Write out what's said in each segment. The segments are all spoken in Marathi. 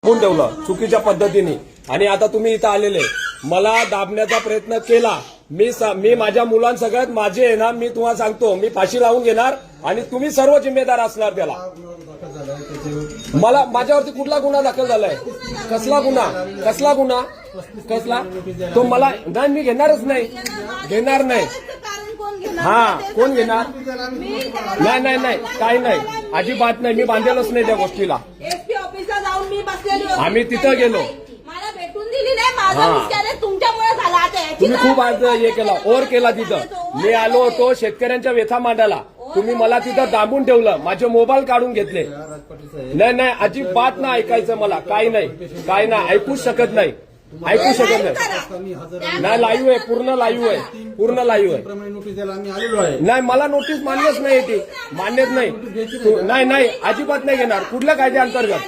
दाबून ठेवलं चुकीच्या पद्धतीने आणि आता तुम्ही इथं आलेले मला दाबण्याचा प्रयत्न केला। मी माझ्या मुलांसगळ्यात माझे आहे ना, मी तुम्हाला सांगतो मी फाशी लावून घेणार आणि तुम्ही सर्व जिम्मेदार असणार त्याला। मला माझ्यावरती कुठला गुन्हा दाखल झालाय? कसला गुन्हा कसला तो मला नाही, मी घेणारच नाही, घेणार नाही। हा कोण घेणार? नाही काही नाही, अजिबात नाही, मी बांधेलच नाही त्या गोष्टीला। आम्ही तिथं गेलो, मला भेटून दिली नाही, माझा मिस्टर तुमच्यामुळे झाला। तुम्ही खूप आज हे केला, ओव्हर केला तिथं। मी आलो होतो शेतकऱ्यांच्या व्यथा मांडायला, तुम्ही मला तिथं दाबून ठेवलं, माझे मोबाईल काढून घेतले। नाही अजिबात नाही ऐकायचं मला, काही नाही ऐकूच शकत नाही, नाही लाईव्ह आहे, पूर्ण लाईव्ह आहे। नाही मला नोटीस मान्यच नाही, ती मान्यच नाही अजिबात नाही घेणार। कुठल्या कायद्याअंतर्गत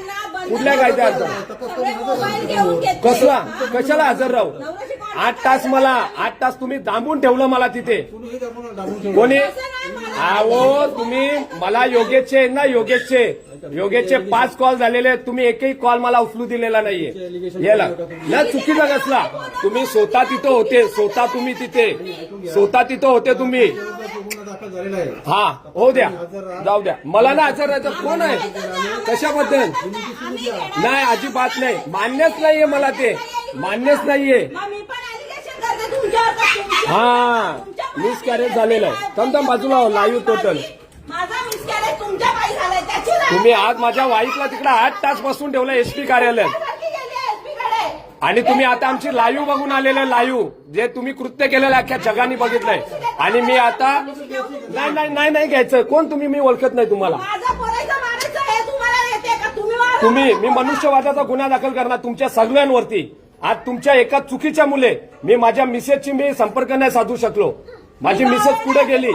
कशाला हजर राहू? 8 तास तुम्ही दाबून ठेवलं मला तिथे। कोणी? अहो तुम्ही मला योगेशचे 5 कॉल झालेले, तुम्ही एकही कॉल मला उचलू दिलेला नाहीये। याला ना चुकीचा कसला? तुम्ही स्वतः तिथं होते तुम्ही। हा हो द्या, जाऊ द्या, मला ना हजर राहायचं। कोण आहे? कशाबद्दल? नाही अजिबात नाही, मान्यच नाहीये मला, ते मान्यच नाहीये। हा मिसकॅरेज झालेलं आहे। थम बाजूला लाईव्ह टोटल। तुम्ही आज माझ्या वाईफला तिकडे 8 तास बसून ठेवलं एसपी कार्यालयात, आणि तुम्ही आता आमची लाईव्ह बघून आलेलं, लाईव्ह जे तुम्ही कृत्य केलेलं अख्ख्या जगाने बघितलंय। आणि मी आता नाही घ्यायचं। कोण तुम्ही? मी ओळखत नाही तुम्हाला। मी मनुष्यवादाचा गुन्हा दाखल करणार तुमच्या सगळ्यांवरती। आज तुमच्या एका चुकीच्या मुले मी माझ्या मिसेसची मी संपर्क नाही साधू शकलो। माझी मिसेस कुठे गेली?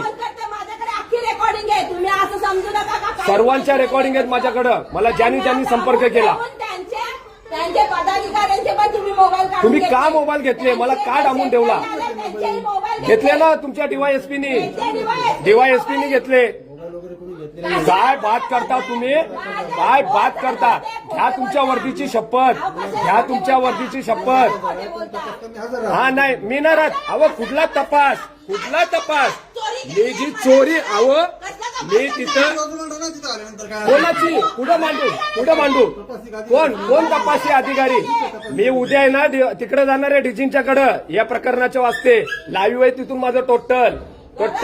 सर्वांच्या रेकॉर्डिंग आहेत माझ्याकडं, मला ज्यांनी संपर्क केला। तुम्ही का मोबाईल घेतले? मला का डांबून ठेवला? घेतले ना तुमच्या डीवायएसपीनी घेतले। काय बात करता तुम्ही? काय बात करता? घ्या तुमच्या वर्दीची शपथ, हा नाही मी नाही राहत। अहो कुठला तपास? मी जी चोरी, अहो मी तिथं कोणाची कुठं मांडू? कोण तपासी अधिकारी? मी उद्या आहे ना तिकडे जाणार आहे डीजींच्याकडं या प्रकरणाच्या वास्ते। लाईव्ह आहे तिथून माझं टोटल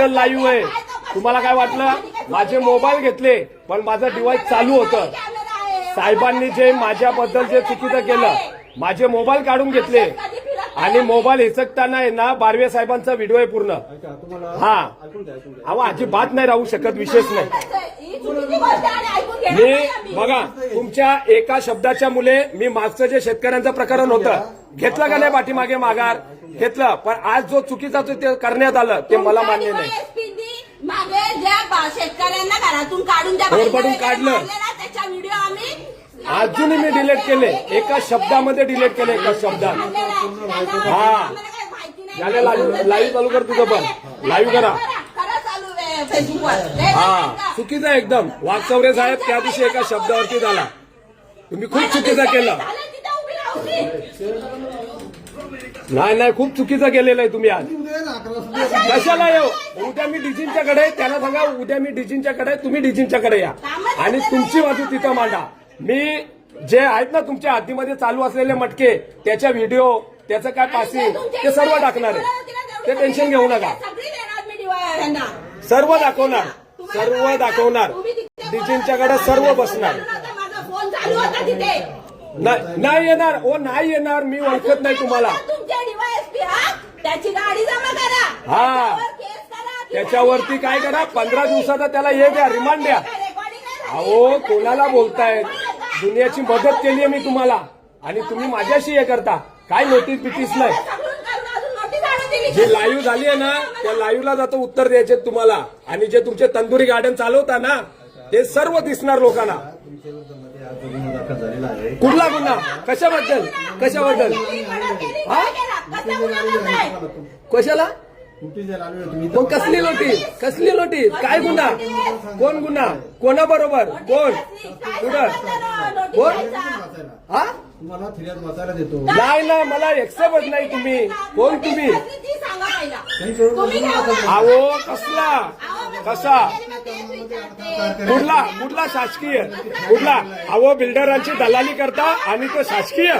लाईव्ह आहे। तुम्हाला काय वाटलं? माझे मोबाईल घेतले पण माझं डिव्हाइस चालू होतं। साहेबांनी जे माझ्याबद्दल जे चुकीचं केलं, माझे मोबाईल काढून घेतले आणि मोबाईल हिसकताना आहे ना बारवे साहेबांचा व्हिडिओ आहे पूर्ण। हा अहो अजिबात नाही राहू शकत, विशेष नाही। मी बघा तुमच्या एका शब्दाच्या मुले मी मागचं जे शेतकऱ्यांचं प्रकरण होतं घेतलं का नाही? पाठीमागे माघार घेतलं, पण आज जो चुकीचा ते करण्यात आलं ते मला मान्य नाही। मागे ज्या शेतकऱ्यांना घरातून काढून काढलं त्याचा व्हिडिओ आम्ही अजूनही मी डिलीट केले, एका शब्दामध्ये डिलीट केले, एका शब्दात। हा झाले लाईव्ह चालू कर, तुझं पण लाईव्ह करा। हा चुकीचं एकदम। वाघचौरे साहेब त्या दिवशी एका शब्दावरती झाला, तुम्ही खूप चुकीचं केलं। नाही खूप चुकीचं केलेलं आहे तुम्ही आज। कशाला येऊ? उद्या मी डीजींच्याकडे, त्यांना सांगा उद्या मी डीजींच्याकडे, तुम्ही डीजींच्याकडे या आणि तुमची बाजू तिथं मांडा। मी जे आहेत ना तुमच्या हद्दीमध्ये चालू असलेले मटके, त्याच्या व्हिडिओ, त्याचं काय पासिंग, ते सर्व टाकणार आहे, ते टेन्शन घेऊ नका। सर्व दाखवणार डीजींच्याकडे, सर्व बसणार। नाही येणार, नाही येणार, मी ओळखत नाही तुम्हाला। त्याची गाडी जमा करा, हा त्याच्यावरती काय करा, 15 दिवसाचा त्याला हे द्या, रिमांड द्या। अहो कोणाला बोलतायत? दुनियाची मदत केली आहे मी तुम्हाला आणि तुम्ही माझ्याशी हे करता। काय नोटीस बिटीस नाही। जी लाईव्ह झाली आहे ना त्या लाईव्हला जातो उत्तर द्यायचे तुम्हाला, आणि जे तुमचे तंदुरी गार्डन चालवता ना ते सर्व दिसणार लोकांना। कुठला गुन्हा? कशाबद्दल? हा कशाला? नोटीस द्यायला आलोय तुम्ही. कोण कसली नोटीस? कसली नोटीस? काय गुन्हा? कोण गुन्हा? कोणाबरोबर? कोण? कुठं? कोण? हा? तुम्हाला फिर्याद वाचायला देतो. नाही ना, मला एक्सेप्ट नाही तुम्ही. कोण तुम्ही? ती सांगा पहिला. तुम्ही घ्या ना. अहो कसला? कसा? कुठला कुठला शासकीय? कुठला? अहो बिल्डरांची दलाली करता आणि तो शासकीय?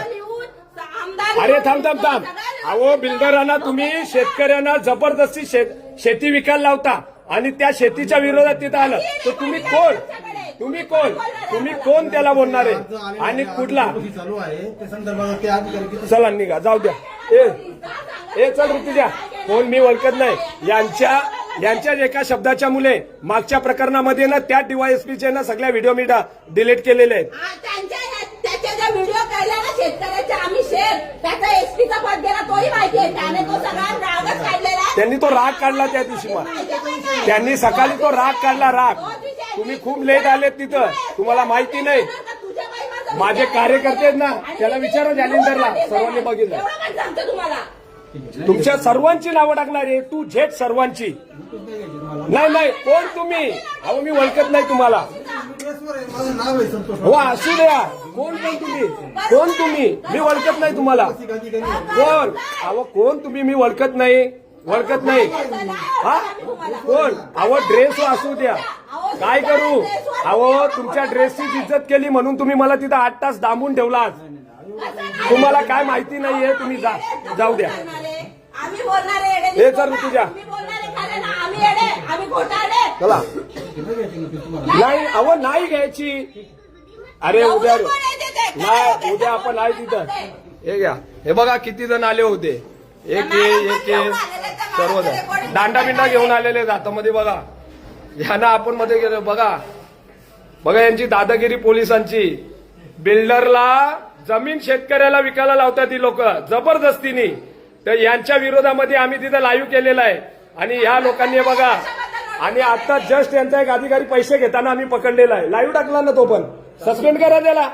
अरे थांब. अहो बिल्डरांना तुम्ही शेतकऱ्यांना जबरदस्ती शेती विकायला लावता आणि त्या शेतीच्या विरोधात तिथं आलं तर तुम्ही कोण? तुम्ही कोण त्याला बोलणार आहे? आणि कुठला? चालू आहे त्या संदर्भात ते अधिकारी किती चला निघा, जाऊ द्या. ए चल ऋतुजा. कोण मी ओळखत नाही. यांच्या एका शब्दाच्या मुले मागच्या प्रकरणामध्ये ना त्या डीवायएसपीचे ना सगळ्या व्हिडिओ मी डिलीट केलेले आहेत. त्याच्या ज्या व्हिडिओ काढल्या ना शेतकऱ्याच्या आम्ही त्याचा एसपीचा पद गेला तोही माहिती आहे. त्याने तो सगळा रागच काढलेला आहे. त्यांनी तो राग काढला त्या दिवशी. मग त्यांनी सकाळी तो राग काढला. राग तुम्ही खूप लेट आलेत तिथं, तुम्हाला माहिती नाही. माझे कार्यकर्ते आहेत ना, त्याला विचारा जालिंदरला, सर्वांनी बघितलं. तुम्हाला तुमच्या सर्वांची नावं टाकणार आहे, टू झेड सर्वांची. नाही कोण तुम्ही? अहो मी ओळखत नाही तुम्हाला. माझं नाव आहे संतोष. हो असू द्या. कोण तुम्ही? मी ओळखत नाही तुम्हाला. कोण? अहो कोण तुम्ही? मी ओळखत नाही. हा कोण? अहो ड्रेस असू द्या, काय करू? अहो तुमच्या ड्रेसची इज्जत केली म्हणून तुम्ही मला तिथं 8 तास दांबून ठेवला. तुम्हाला काय माहिती नाहीये. तुम्ही जाऊ द्या. आम्ही बोलणारे हे चल तुझ्या. आम्ही घोटाळे. चला. नाही अहो नाही घ्यायची. अरे उद्या नाही, उद्या आपण आहे तिथं. हे घ्या. हे बघा किती जण आले होते. एक सर्वजण दांडा बिंडा घेऊन आलेले हातामध्ये. बघा ह्यांना आपण मध्ये गेलो. बघा यांची दादागिरी पोलिसांची. बिल्डरला जमीन शेतकऱ्याला विकायला लावतात ही लोक जबरदस्तीने. तर यांच्या विरोधामध्ये आम्ही तिथं लाईव्ह केलेलं आहे. आणि ह्या लोकांनी बघा, आणि आता जस्ट यांचा एक अधिकारी पैसे घेताना आम्ही पकडलेला आहे. लाईव्ह टाकला ना तो पण. सस्पेंड करा त्याला.